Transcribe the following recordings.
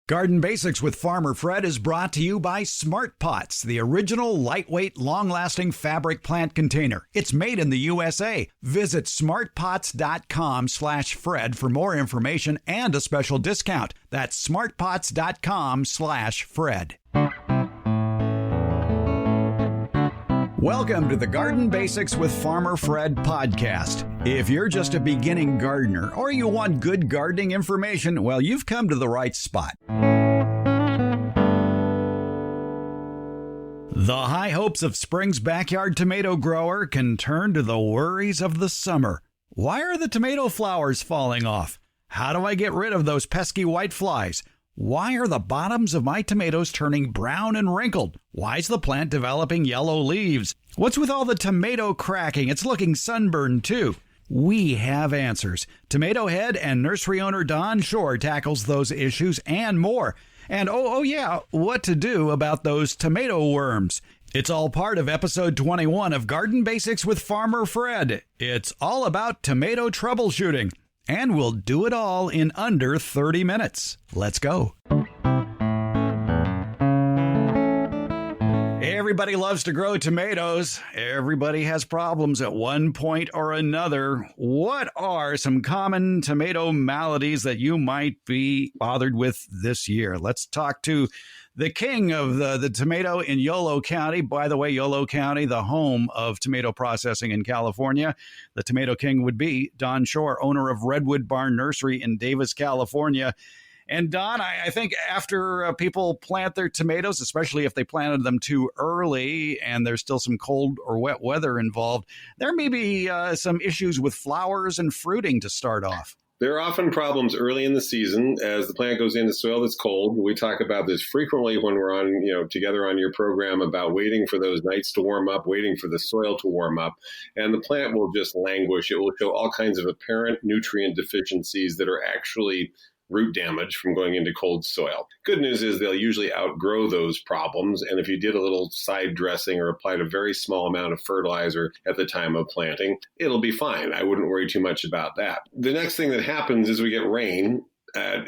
Garden Basics with Farmer Fred is brought to you by Smart Pots, the original lightweight, long-lasting fabric plant container. It's made in the USA. Visit smartpots.com/Fred for more information and a special discount. That's smartpots.com/Fred. Welcome to the Garden Basics with Farmer Fred podcast. If you're just a beginning gardener or you want good gardening information, well, you've come to the right spot. The high hopes of spring's backyard tomato grower can turn to the worries of the summer. Why are the tomato flowers falling off? How do I get rid of those pesky white flies? Why are the bottoms of my tomatoes turning brown and wrinkled? Why is the plant developing yellow leaves? What's with all the tomato cracking? It's looking sunburned too. We have answers. Tomato head and nursery owner Don Shore tackles those issues and more. And oh yeah, what to do about those tomato worms. It's all part of episode 21 of Garden Basics with Farmer Fred. It's all about tomato troubleshooting. And we'll do it all in under 30 minutes. Let's go. Everybody loves to grow tomatoes. Everybody has problems at one point or another. What are some common tomato maladies that you might be bothered with this year? Let's talk to the king of the tomato in Yolo County. By the way, Yolo County, the home of tomato processing in California. The tomato king would be Don Shore, owner of Redwood Barn Nursery in Davis, California. And Don, I think after people plant their tomatoes, especially if they planted them too early and there's still some cold or wet weather involved, there may be some issues with flowers and fruiting to start off. There are often problems early in the season as the plant goes into soil that's cold. We talk about this frequently when we're on, together on your program about waiting for those nights to warm up, waiting for the soil to warm up, and the plant will just languish. It will show all kinds of apparent nutrient deficiencies that are actually root damage from going into cold soil. Good news is they'll usually outgrow those problems, and if you did a little side dressing or applied a very small amount of fertilizer at the time of planting, it'll be fine. I wouldn't worry too much about that. The next thing that happens is we get rain,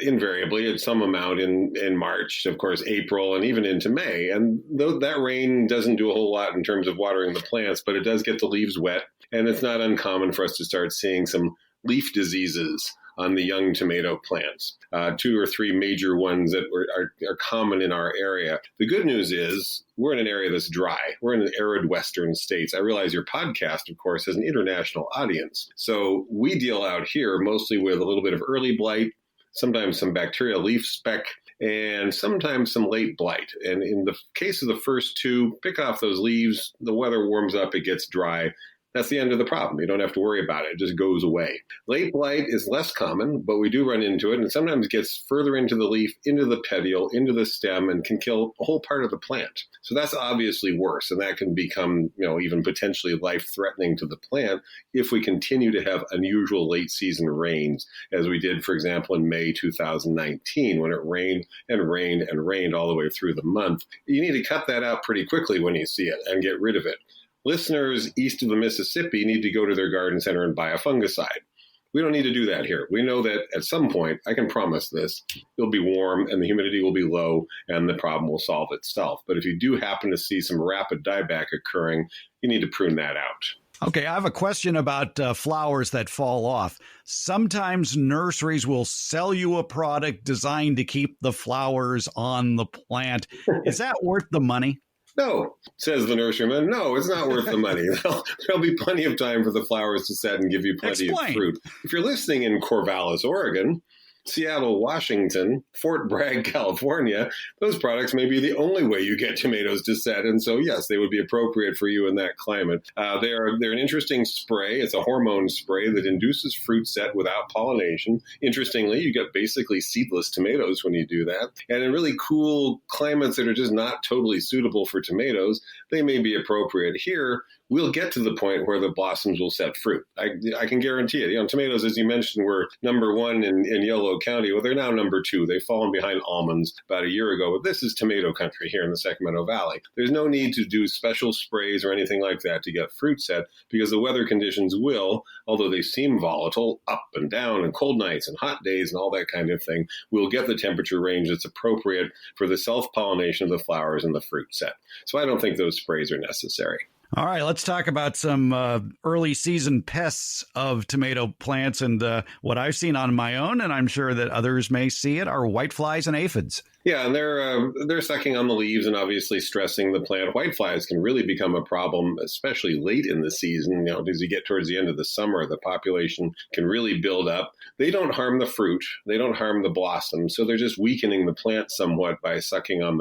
invariably at some amount in March, of course, April, and even into May. And though that rain doesn't do a whole lot in terms of watering the plants, but it does get the leaves wet, and it's not uncommon for us to start seeing some leaf diseases on the young tomato plants. 2 or 3 major ones that are common in our area. The good news is we're in an area that's dry. We're in the arid western states. I realize your podcast, of course, has an international audience. So we deal out here mostly with a little bit of early blight, sometimes some bacterial leaf speck, and sometimes some late blight. And in the case of the first 2, pick off those leaves, the weather warms up, it gets dry. That's the end of the problem. You don't have to worry about it. It just goes away. Late blight is less common, but we do run into it, and sometimes it gets further into the leaf, into the petiole, into the stem, and can kill a whole part of the plant. So that's obviously worse, and that can become, even potentially life-threatening to the plant if we continue to have unusual late-season rains, as we did, for example, in May 2019, when it rained and rained and rained all the way through the month. You need to cut that out pretty quickly when you see it and get rid of it. Listeners east of the Mississippi need to go to their garden center and buy a fungicide. We don't need to do that here. We know that at some point, I can promise this, it'll be warm and the humidity will be low and the problem will solve itself. But if you do happen to see some rapid dieback occurring, you need to prune that out. Okay, I have a question about flowers that fall off. Sometimes nurseries will sell you a product designed to keep the flowers on the plant. Is that worth the money? No, says the nurseryman. No, it's not worth the money. There'll be plenty of time for the flowers to set and give you plenty of fruit. If you're listening in Corvallis, Oregon, Seattle, Washington, Fort Bragg, California, those products may be the only way you get tomatoes to set. And so, yes, they would be appropriate for you in that climate. They're an interesting spray. It's a hormone spray that induces fruit set without pollination. Interestingly, you get basically seedless tomatoes when you do that. And in really cool climates that are just not totally suitable for tomatoes, they may be appropriate. Here, we'll get to the point where the blossoms will set fruit. I can guarantee it. Tomatoes, as you mentioned, were number one in Yolo Buffalo County. Well, they're now number 2. They've fallen behind almonds about a year ago, but this is tomato country here in the Sacramento Valley. There's no need to do special sprays or anything like that to get fruit set, because the weather conditions will, although they seem volatile, up and down, and cold nights and hot days and all that kind of thing, we'll get the temperature range that's appropriate for the self-pollination of the flowers and the fruit set. So I don't think those sprays are necessary. All right, let's talk about some early season pests of tomato plants. And what I've seen on my own, and I'm sure that others may see it, are whiteflies and aphids. Yeah, and they're sucking on the leaves and obviously stressing the plant. Whiteflies can really become a problem, especially late in the season. As you get towards the end of the summer, the population can really build up. They don't harm the fruit, they don't harm the blossom, so they're just weakening the plant somewhat by sucking on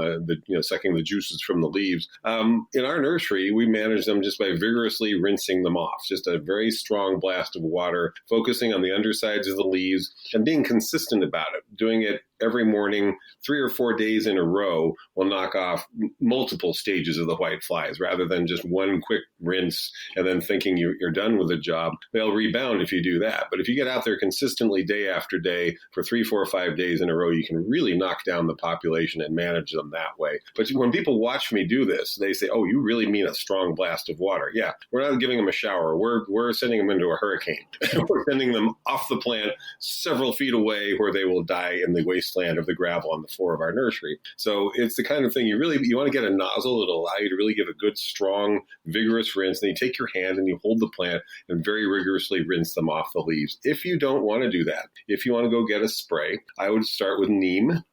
sucking the juices from the leaves. In our nursery, we manage them just by vigorously rinsing them off. Just a very strong blast of water, focusing on the undersides of the leaves and being consistent about it. Doing it every morning, 3 or 4 days in a row, will knock off multiple stages of the white flies rather than just one quick rinse and then thinking you're done with the job. They'll rebound if you do that. But if you get out there consistently day after day for 3, 4, 5 days in a row, you can really knock down the population and manage them that way. But when people watch me do this, they say, "Oh, you really mean a strong blast of water?" Yeah, we're not giving them a shower. We're sending them into a hurricane. We're sending them off the plant several feet away where they will die in the wasteland of the gravel on the floor of our nursery. So it's the kind of thing you want to get a nozzle that'll allow you to really give a good, strong, vigorous rinse. And you take your hand and you hold the plant and very rigorously rinse them off the leaves. If you don't want to do that, if you want to go get a spray, I would start with neem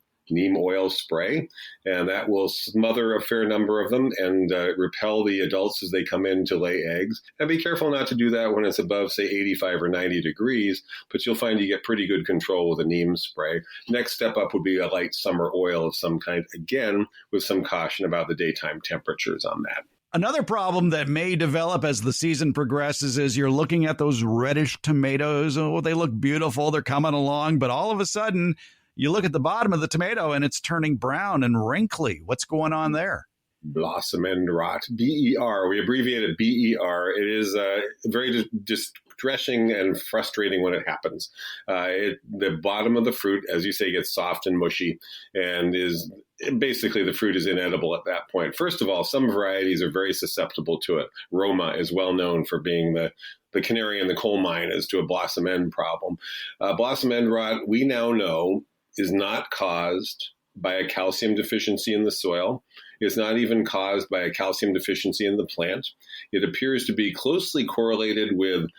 oil spray, and that will smother a fair number of them and repel the adults as they come in to lay eggs. And be careful not to do that when it's above, say, 85 or 90 degrees, but you'll find you get pretty good control with a neem spray. Next step up would be a light summer oil of some kind, again, with some caution about the daytime temperatures on that. Another problem that may develop as the season progresses is you're looking at those reddish tomatoes. Oh, they look beautiful. They're coming along, but all of a sudden, you look at the bottom of the tomato and it's turning brown and wrinkly. What's going on there? Blossom end rot, BER. We abbreviate it BER. It is very distressing and frustrating when it happens. The bottom of the fruit, as you say, gets soft and mushy, and basically the fruit is inedible at that point. First of all, some varieties are very susceptible to it. Roma is well known for being the canary in the coal mine as to a blossom end problem. Blossom end rot, we now know, is not caused by a calcium deficiency in the soil. It's not even caused by a calcium deficiency in the plant. It appears to be closely correlated with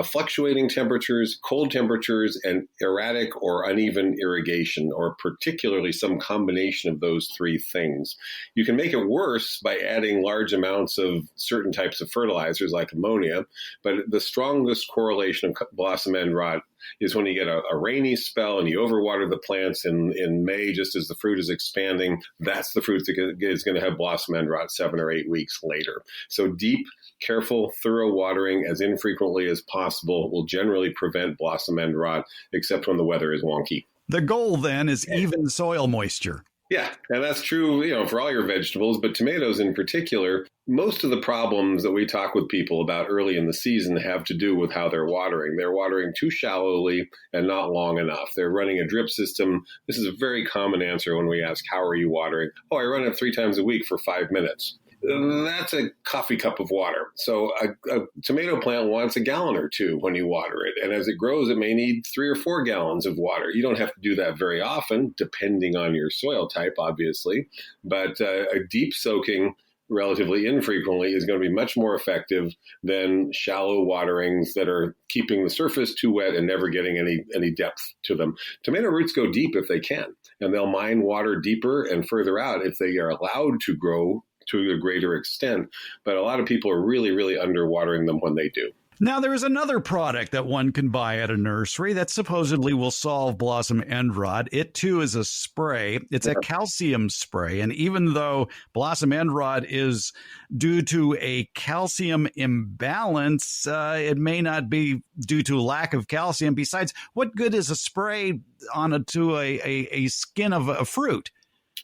fluctuating temperatures, cold temperatures, and erratic or uneven irrigation, or particularly some combination of those three things. You can make it worse by adding large amounts of certain types of fertilizers like ammonia, but the strongest correlation of blossom end rot is when you get a rainy spell and you overwater the plants in May, just as the fruit is expanding. That's the fruit that is going to have blossom end rot 7 or 8 weeks later. So deep, careful, thorough watering as infrequently as possible will generally prevent blossom end rot, except when the weather is wonky. The goal then is even soil moisture. Yeah, and that's true, for all your vegetables, but tomatoes in particular. Most of the problems that we talk with people about early in the season have to do with how they're watering. They're watering too shallowly and not long enough. They're running a drip system. This is a very common answer when we ask, how are you watering? Oh, I run it 3 times a week for 5 minutes. That's a coffee cup of water. So a tomato plant wants a gallon or 2 when you water it. And as it grows, it may need 3 or 4 gallons of water. You don't have to do that very often, depending on your soil type, obviously. But a deep soaking relatively infrequently is going to be much more effective than shallow waterings that are keeping the surface too wet and never getting any depth to them. Tomato roots go deep if they can, and they'll mine water deeper and further out if they are allowed to grow to a greater extent. But a lot of people are really, really underwatering them when they do. Now, there is another product that one can buy at a nursery that supposedly will solve blossom end rot. It, too, is a spray. It's a calcium spray. And even though blossom end rot is due to a calcium imbalance, it may not be due to lack of calcium. Besides, what good is a spray to a skin of a fruit?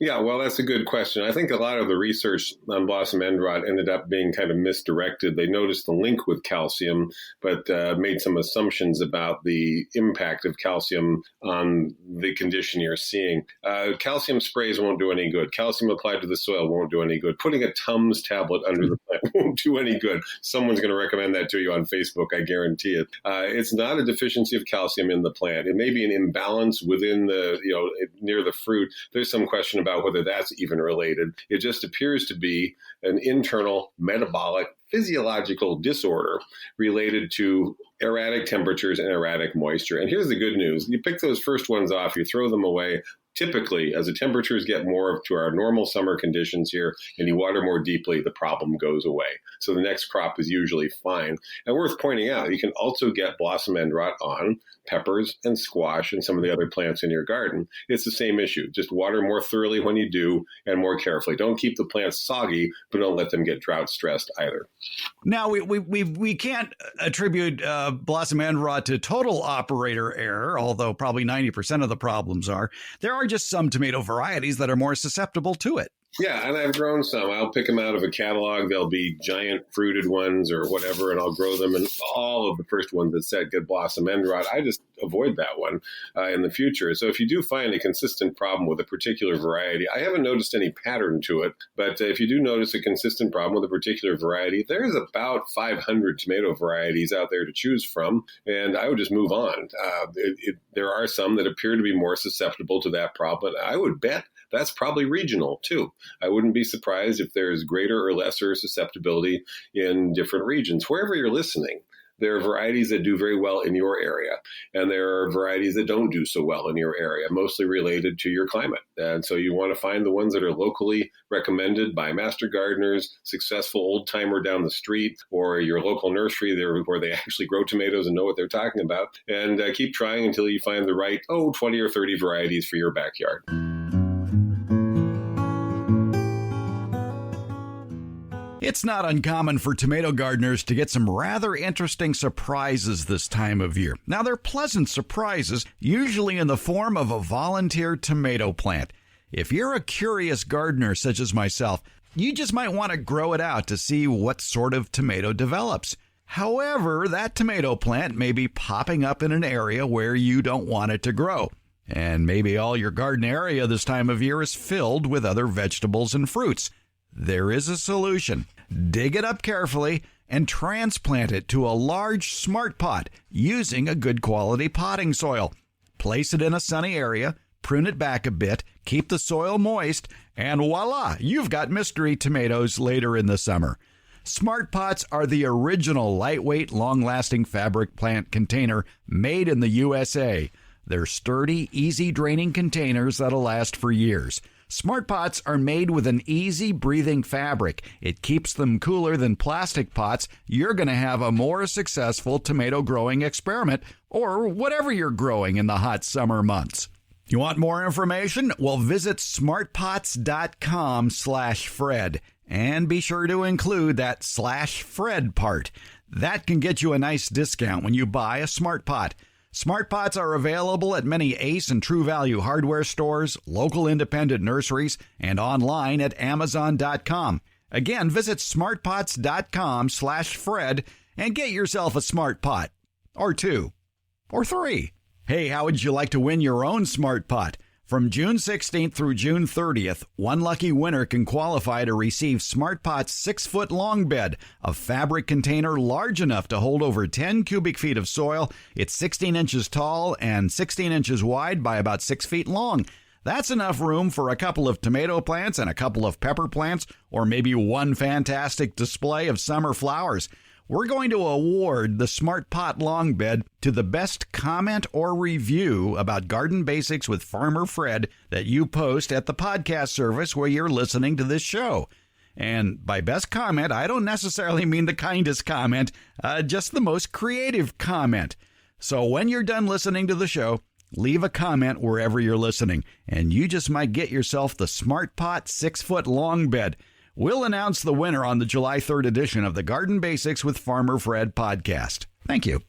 Yeah, well, that's a good question. I think a lot of the research on blossom end rot ended up being kind of misdirected. They noticed the link with calcium, but made some assumptions about the impact of calcium on the condition you're seeing. Calcium sprays won't do any good. Calcium applied to the soil won't do any good. Putting a Tums tablet under the plant won't do any good. Someone's going to recommend that to you on Facebook, I guarantee it. It's not a deficiency of calcium in the plant. It may be an imbalance within near the fruit. There's some question about whether that's even related. It just appears to be an internal metabolic physiological disorder related to erratic temperatures and erratic moisture. And here's the good news. You pick those first ones off, you throw them away. Typically, as the temperatures get more to our normal summer conditions here and you water more deeply, the problem goes away. So the next crop is usually fine. And worth pointing out, you can also get blossom end rot on peppers and squash and some of the other plants in your garden. It's the same issue. Just water more thoroughly when you do and more carefully. Don't keep the plants soggy, but don't let them get drought stressed either. Now, we can't attribute blossom end rot to total operator error, although probably 90% of the problems are. There are just some tomato varieties that are more susceptible to it. Yeah, and I've grown some. I'll pick them out of a catalog. They'll be giant fruited ones or whatever, and I'll grow them. And all of the first ones that said get blossom end rot, I just avoid that one in the future. So if you do find a consistent problem with a particular variety, I haven't noticed any pattern to it, but if you do notice a consistent problem with a particular variety, there's about 500 tomato varieties out there to choose from, and I would just move on. There are some that appear to be more susceptible to that problem. I would bet that's probably regional too. I wouldn't be surprised if there's greater or lesser susceptibility in different regions. Wherever you're listening, there are varieties that do very well in your area, and there are varieties that don't do so well in your area, mostly related to your climate. And so you want to find the ones that are locally recommended by master gardeners, successful old-timer down the street, or your local nursery where they actually grow tomatoes and know what they're talking about, and keep trying until you find the right, 20 or 30 varieties for your backyard. It's not uncommon for tomato gardeners to get some rather interesting surprises this time of year. Now, they're pleasant surprises, usually in the form of a volunteer tomato plant. If you're a curious gardener such as myself, you just might want to grow it out to see what sort of tomato develops. However, that tomato plant may be popping up in an area where you don't want it to grow. And maybe all your garden area this time of year is filled with other vegetables and fruits. There is a solution. Dig it up carefully and transplant it to a large smart pot using a good quality potting soil. Place it in a sunny area, prune it back a bit, keep the soil moist, and voila, you've got mystery tomatoes later in the summer. Smart pots are the original lightweight, long-lasting fabric plant container made in the USA. They're sturdy, easy-draining containers that'll last for years. Smart pots are made with an easy-breathing fabric. It keeps them cooler than plastic pots. You're going to have a more successful tomato growing experiment, or whatever you're growing in the hot summer months. You want more information? Well, visit smartpots.com/Fred, and be sure to include that /Fred part. That can get you a nice discount when you buy a smart pot. Smart pots are available at many Ace and True Value hardware stores, local independent nurseries, and online at Amazon.com. Again, visit smartpots.com/Fred and get yourself a smart pot. Or 2. Or 3. Hey, how would you like to win your own smart pot? From June 16th through June 30th, one lucky winner can qualify to receive Smart Pot's 6-foot long bed, a fabric container large enough to hold over 10 cubic feet of soil. It's 16 inches tall and 16 inches wide by about 6 feet long. That's enough room for a couple of tomato plants and a couple of pepper plants, or maybe one fantastic display of summer flowers. We're going to award the Smart Pot Long Bed to the best comment or review about garden basics with Farmer Fred that you post at the podcast service where you're listening to this show. And by best comment, I don't necessarily mean the kindest comment, just the most creative comment. So when you're done listening to the show, leave a comment wherever you're listening, and you just might get yourself the Smart Pot 6-foot long bed. We'll announce the winner on the July 3rd edition of the Garden Basics with Farmer Fred podcast. Thank you.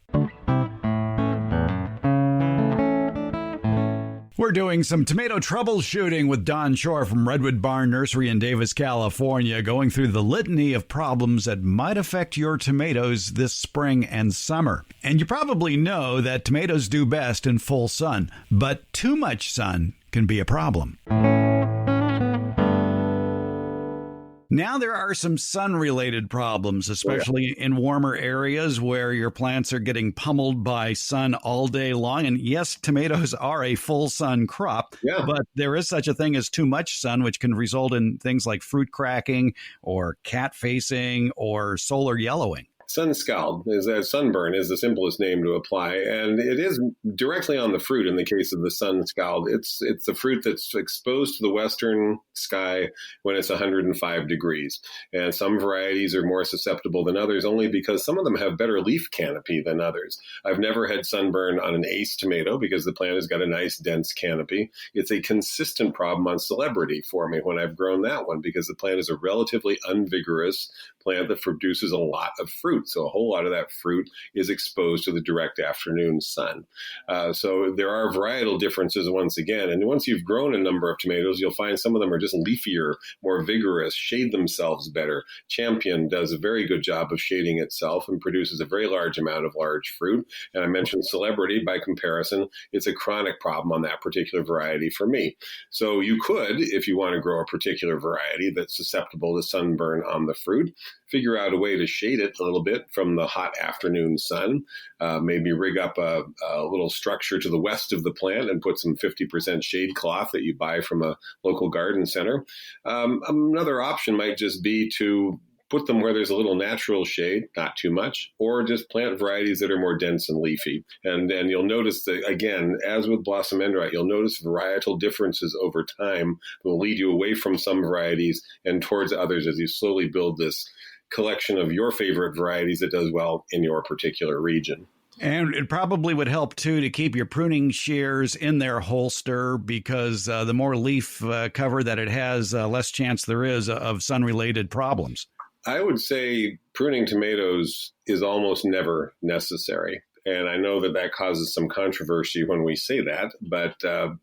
We're doing some tomato troubleshooting with Don Shore from Redwood Barn Nursery in Davis, California, going through the litany of problems that might affect your tomatoes this spring and summer. And you probably know that tomatoes do best in full sun, but too much sun can be a problem. Now there are some sun-related problems, especially in warmer areas where your plants are getting pummeled by sun all day long. And yes, tomatoes are a full sun crop, but there is such a thing as too much sun, which can result in things like fruit cracking or cat facing or solar yellowing. Sun scald is a sunburn is the simplest name to apply, and it is directly on the fruit. In the case of the sun scald, it's the fruit that's exposed to the western sky when it's 105 degrees. And some varieties are more susceptible than others, only because some of them have better leaf canopy than others. I've never had sunburn on an ace tomato because the plant has got a nice dense canopy. It's a consistent problem on celebrity for me when I've grown that one, because the plant is a relatively unvigorous plant that produces a lot of fruit. So a whole lot of that fruit is exposed to the direct afternoon sun. So there are varietal differences once again. And once you've grown a number of tomatoes, you'll find some of them are just leafier, more vigorous, shade themselves better. Champion does a very good job of shading itself and produces a very large amount of large fruit. And I mentioned celebrity. By comparison, it's a chronic problem on that particular variety for me. So you could, if you want to grow a particular variety that's susceptible to sunburn on the fruit, figure out a way to shade it a little bit from the hot afternoon sun. Maybe rig up a little structure to the west of the plant and put some 50% shade cloth that you buy from a local garden center. Another option might just be to put them where there's a little natural shade, not too much, or just plant varieties that are more dense and leafy. And you'll notice that, again, as with blossom endrite, you'll notice varietal differences over time that will lead you away from some varieties and towards others as you slowly build this collection of your favorite varieties that does well in your particular region. And it probably would help, too, to keep your pruning shears in their holster, because the more leaf cover that it has, less chance there is of sun-related problems. I would say pruning tomatoes is almost never necessary. And I know that causes some controversy when we say that, but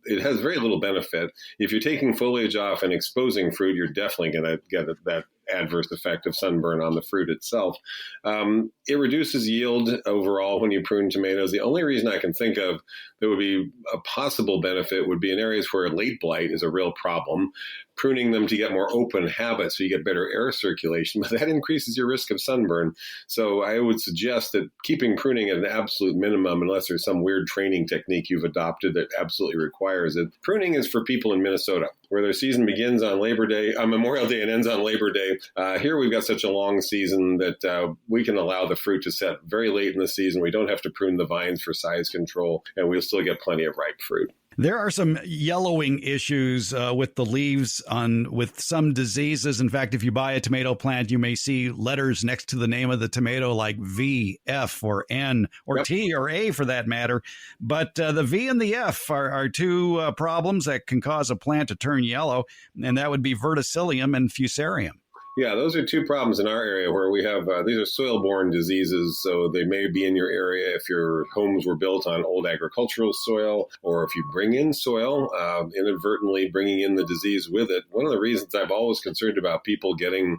it has very little benefit. If you're taking foliage off and exposing fruit, you're definitely going to get that adverse effect of sunburn on the fruit itself. It reduces yield overall when you prune tomatoes. The only reason I can think of that would be a possible benefit would be in areas where late blight is a real problem. Pruning them to get more open habits so you get better air circulation, but that increases your risk of sunburn. So I would suggest that keeping pruning at an absolute minimum, unless there's some weird training technique you've adopted that absolutely requires it. Pruning is for people in Minnesota, where their season begins on Memorial Day and ends on Labor Day. Here we've got such a long season that we can allow the fruit to set very late in the season. We don't have to prune the vines for size control, and we'll still get plenty of ripe fruit. There are some yellowing issues with the leaves with some diseases. In fact, if you buy a tomato plant, you may see letters next to the name of the tomato like V, F, or N, or T, or A for that matter. But the V and the F are two problems that can cause a plant to turn yellow, and that would be verticillium and fusarium. Yeah, those are two problems in our area where we have, these are soil-borne diseases, so they may be in your area if your homes were built on old agricultural soil, or if you bring in soil, inadvertently bringing in the disease with it. One of the reasons I've always concerned about people getting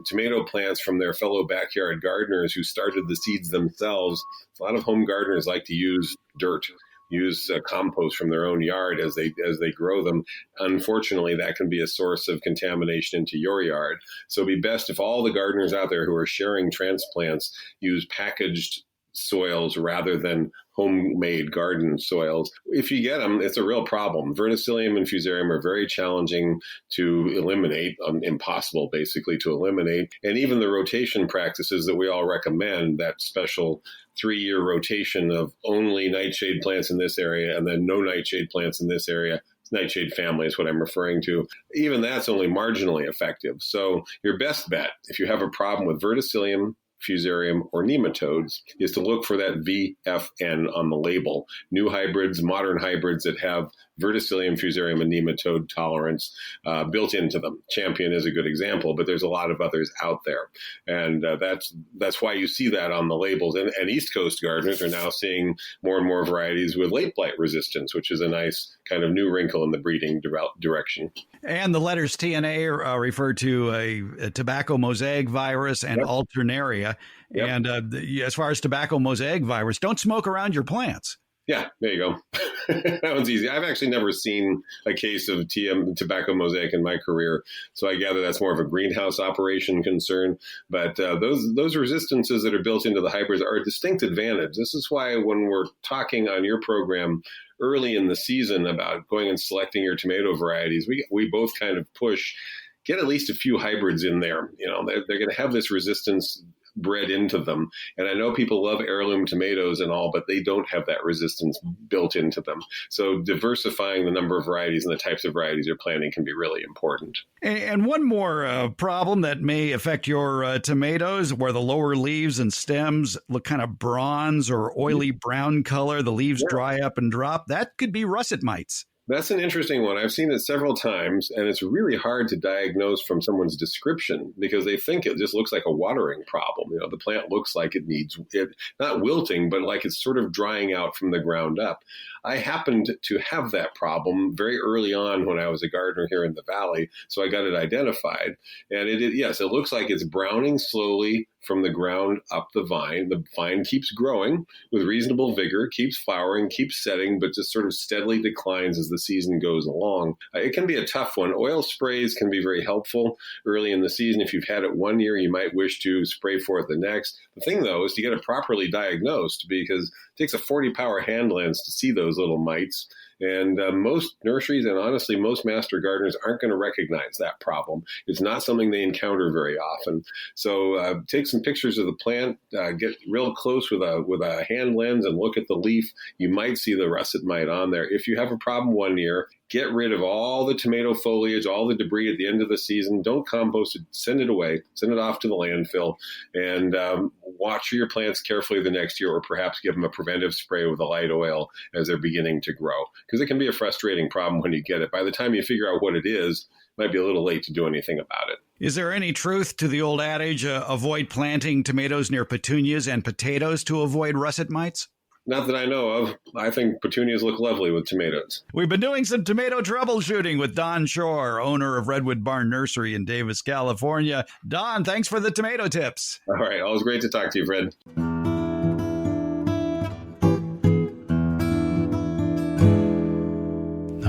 tomato plants from their fellow backyard gardeners who started the seeds themselves, a lot of home gardeners like to use dirt. Use compost from their own yard as they grow them. Unfortunately, that can be a source of contamination into your yard. So it'd be best if all the gardeners out there who are sharing transplants use packaged soils rather than homemade garden soils. If you get them, it's a real problem. Verticillium and fusarium are very challenging to eliminate, impossible basically to eliminate. And even the rotation practices that we all recommend, that special 3-year rotation of only nightshade plants in this area and then no nightshade plants in this area. Nightshade family is what I'm referring to. Even that's only marginally effective. So your best bet, if you have a problem with verticillium, fusarium, or nematodes, is to look for that VFN on the label. New hybrids, modern hybrids that have verticillium, fusarium, and nematode tolerance built into them. Champion is a good example, but there's a lot of others out there. And that's why you see that on the labels. And East Coast gardeners are now seeing more and more varieties with late blight resistance, which is a nice kind of new wrinkle in the breeding direction. And the letters TNA refer to a tobacco mosaic virus and alternaria. Yep. And as far as tobacco mosaic virus, don't smoke around your plants. Yeah, there you go. That one's easy. I've actually never seen a case of tobacco mosaic in my career, so I gather that's more of a greenhouse operation concern. But those resistances that are built into the hybrids are a distinct advantage. This is why when we're talking on your program early in the season about going and selecting your tomato varieties, we both kind of push, get at least a few hybrids in there. You know, they're going to have this resistance bred into them. And I know people love heirloom tomatoes and all, but they don't have that resistance built into them. So diversifying the number of varieties and the types of varieties you're planting can be really important. And one more problem that may affect your tomatoes, where the lower leaves and stems look kind of bronze or oily brown color, the leaves dry up and drop, that could be russet mites. That's an interesting one. I've seen it several times, and it's really hard to diagnose from someone's description because they think it just looks like a watering problem. You know, the plant looks like it needs it, not wilting, but like it's sort of drying out from the ground up. I happened to have that problem very early on when I was a gardener here in the valley, so I got it identified. And it looks like it's browning slowly from the ground up the vine. The vine keeps growing with reasonable vigor, keeps flowering, keeps setting, but just sort of steadily declines as the season goes along. It can be a tough one. Oil sprays can be very helpful early in the season. If you've had it one year, you might wish to spray for it the next. The thing, though, is to get it properly diagnosed because it takes a 40-power hand lens to see those little mites. And most nurseries and honestly, most master gardeners aren't going to recognize that problem. It's not something they encounter very often. So take some pictures of the plant, get real close with a hand lens and look at the leaf. You might see the russet mite on there. If you have a problem one year, get rid of all the tomato foliage, all the debris at the end of the season. Don't compost it. Send it away. Send it off to the landfill. And watch your plants carefully the next year, or perhaps give them a preventive spray with a light oil as they're beginning to grow. Because it can be a frustrating problem when you get it. By the time you figure out what it is, it might be a little late to do anything about it. Is there any truth to the old adage, avoid planting tomatoes near petunias and potatoes to avoid russet mites? Not that I know of. I think petunias look lovely with tomatoes. We've been doing some tomato troubleshooting with Don Shore, owner of Redwood Barn Nursery in Davis, California. Don, thanks for the tomato tips. All right. Always great to talk to you, Fred.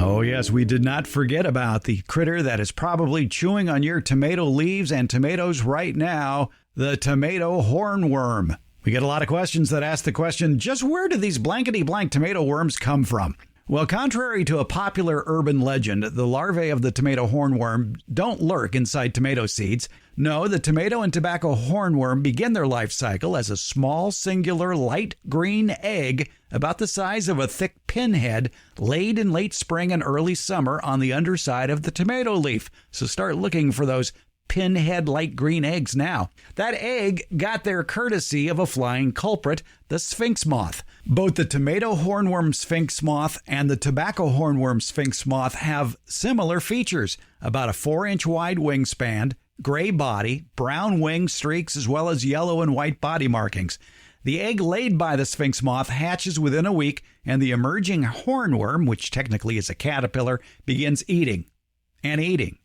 Oh, yes, we did not forget about the critter that is probably chewing on your tomato leaves and tomatoes right now, the tomato hornworm. We get a lot of questions that ask the question, just where do these blankety-blank tomato worms come from? Well, contrary to a popular urban legend, the larvae of the tomato hornworm don't lurk inside tomato seeds. No, the tomato and tobacco hornworm begin their life cycle as a small, singular, light green egg about the size of a thick pinhead laid in late spring and early summer on the underside of the tomato leaf. So start looking for those pinhead light green eggs now. That egg got there courtesy of a flying culprit, the sphinx moth. Both the tomato hornworm sphinx moth and the tobacco hornworm sphinx moth have similar features: about a 4-inch wide wingspan, gray body, brown wing streaks, as well as yellow and white body markings. The egg laid by the sphinx moth hatches within a week, and the emerging hornworm, which technically is a caterpillar, begins eating and eating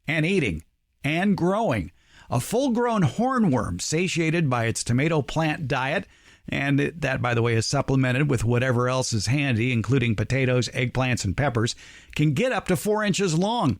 and eating and growing. A full-grown hornworm, satiated by its tomato plant diet, and that, by the way, is supplemented with whatever else is handy, including potatoes, eggplants, and peppers, can get up to 4 inches long.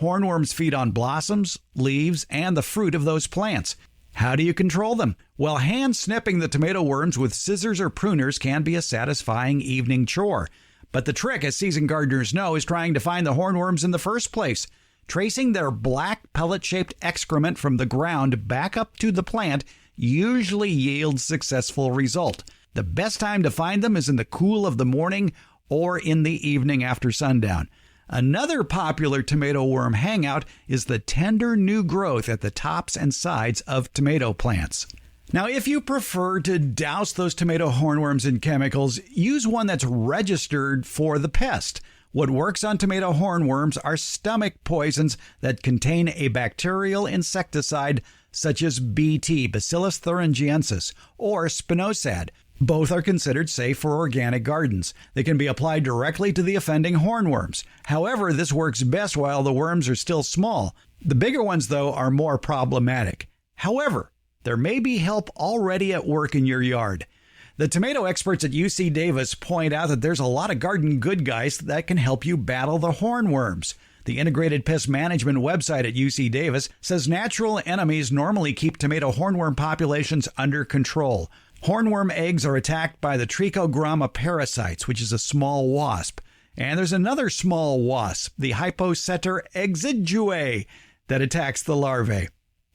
Hornworms feed on blossoms, leaves, and the fruit of those plants. How do you control them? Well, hand-snipping the tomato worms with scissors or pruners can be a satisfying evening chore. But the trick, as seasoned gardeners know, is trying to find the hornworms in the first place. Tracing their black pellet-shaped excrement from the ground back up to the plant usually yields successful result. The best time to find them is in the cool of the morning or in the evening after sundown. Another popular tomato worm hangout is the tender new growth at the tops and sides of tomato plants. Now, if you prefer to douse those tomato hornworms in chemicals, use one that's registered for the pest. What works on tomato hornworms are stomach poisons that contain a bacterial insecticide such as BT, Bacillus thuringiensis, or spinosad. Both are considered safe for organic gardens. They can be applied directly to the offending hornworms. However, this works best while the worms are still small. The bigger ones, though, are more problematic. However, there may be help already at work in your yard. The tomato experts at UC Davis point out that there's a lot of garden good guys that can help you battle the hornworms. The Integrated Pest Management website at UC Davis says natural enemies normally keep tomato hornworm populations under control. Hornworm eggs are attacked by the Trichogramma parasites, which is a small wasp. And there's another small wasp, the Hyposeter exiguae, that attacks the larvae.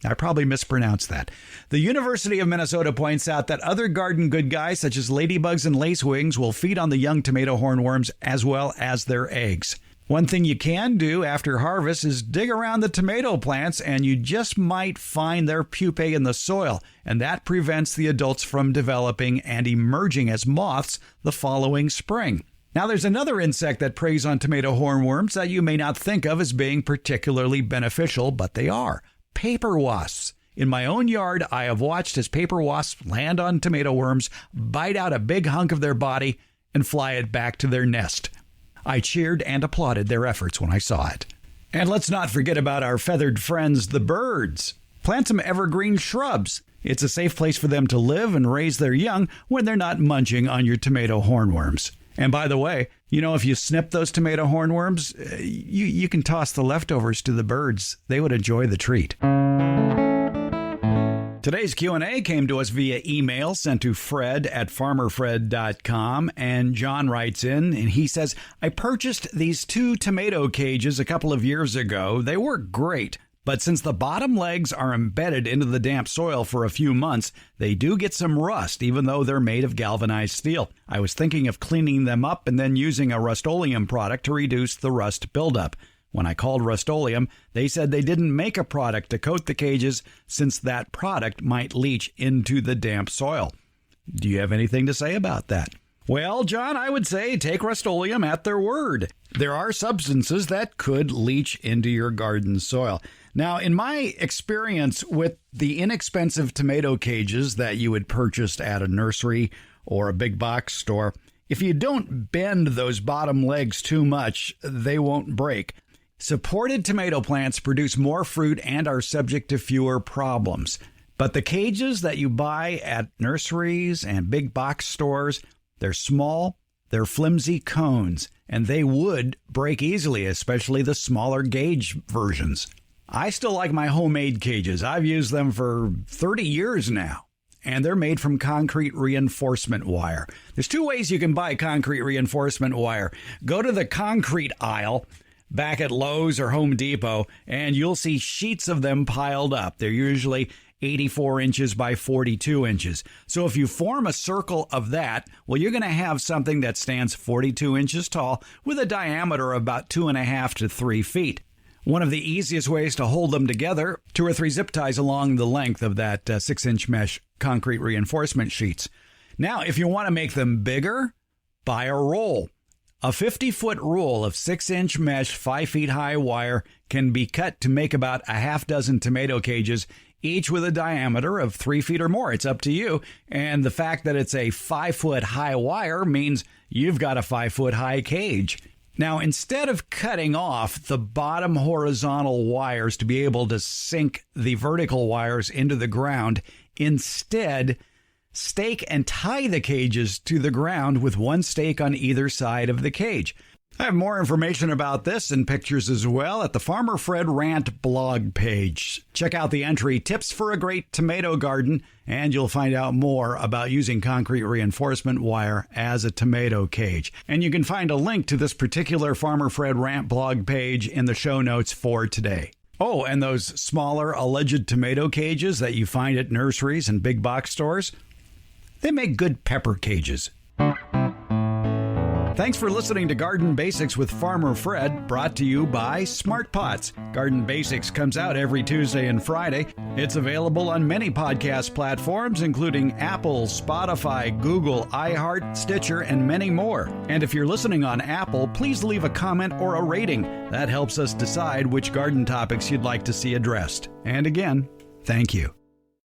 I probably mispronounced that. The University of Minnesota points out that other garden good guys, such as ladybugs and lacewings, will feed on the young tomato hornworms as well as their eggs. One thing you can do after harvest is dig around the tomato plants, and you just might find their pupae in the soil, and that prevents the adults from developing and emerging as moths the following spring. Now, there's another insect that preys on tomato hornworms that you may not think of as being particularly beneficial, but they are. Paper wasps. In my own yard, I have watched as paper wasps land on tomato worms, bite out a big hunk of their body, and fly it back to their nest. I cheered and applauded their efforts when I saw it. And let's not forget about our feathered friends, the birds. Plant some evergreen shrubs. It's a safe place for them to live and raise their young when they're not munching on your tomato hornworms. And by the way, if you snip those tomato hornworms, you can toss the leftovers to the birds. They would enjoy the treat. Today's Q&A came to us via email sent to fred@farmerfred.com, and John writes in, and he says, I purchased these 2 tomato cages a couple of years ago. They work great, but since the bottom legs are embedded into the damp soil for a few months, they do get some rust, even though they're made of galvanized steel. I was thinking of cleaning them up and then using a Rust-Oleum product to reduce the rust buildup. When I called Rust-Oleum, they said they didn't make a product to coat the cages since that product might leach into the damp soil. Do you have anything to say about that? Well, John, I would say take Rust-Oleum at their word. There are substances that could leach into your garden soil. Now, in my experience with the inexpensive tomato cages that you would purchase at a nursery or a big box store, if you don't bend those bottom legs too much, they won't break. Supported tomato plants produce more fruit and are subject to fewer problems. But the cages that you buy at nurseries and big box stores, they're small, they're flimsy cones, and they would break easily, especially the smaller gauge versions. I still like my homemade cages. I've used them for 30 years now, and they're made from concrete reinforcement wire. There's 2 ways you can buy concrete reinforcement wire. Go to the concrete aisle back at Lowe's or Home Depot, and you'll see sheets of them piled up. They're usually 84 inches by 42 inches. So if you form a circle of that, well, you're going to have something that stands 42 inches tall with a diameter of about 2.5 to 3 feet. One of the easiest ways to hold them together, 2 or 3 zip ties along the length of that 6-inch mesh concrete reinforcement sheets. Now, if you want to make them bigger, buy a roll. A 50-foot roll of 6-inch mesh, 5 feet high wire can be cut to make about a half dozen tomato cages, each with a diameter of 3 feet or more. It's up to you. And the fact that it's a 5-foot high wire means you've got a 5-foot high cage. Now, instead of cutting off the bottom horizontal wires to be able to sink the vertical wires into the ground, instead, stake and tie the cages to the ground with 1 stake on either side of the cage. I have more information about this and pictures as well at the Farmer Fred Rant blog page. Check out the entry, Tips for a Great Tomato Garden, and you'll find out more about using concrete reinforcement wire as a tomato cage. And you can find a link to this particular Farmer Fred Rant blog page in the show notes for today. Oh, and those smaller alleged tomato cages that you find at nurseries and big box stores, they make good pepper cages. Thanks for listening to Garden Basics with Farmer Fred, brought to you by Smart Pots. Garden Basics comes out every Tuesday and Friday. It's available on many podcast platforms, including Apple, Spotify, Google, iHeart, Stitcher, and many more. And if you're listening on Apple, please leave a comment or a rating. That helps us decide which garden topics you'd like to see addressed. And again, thank you.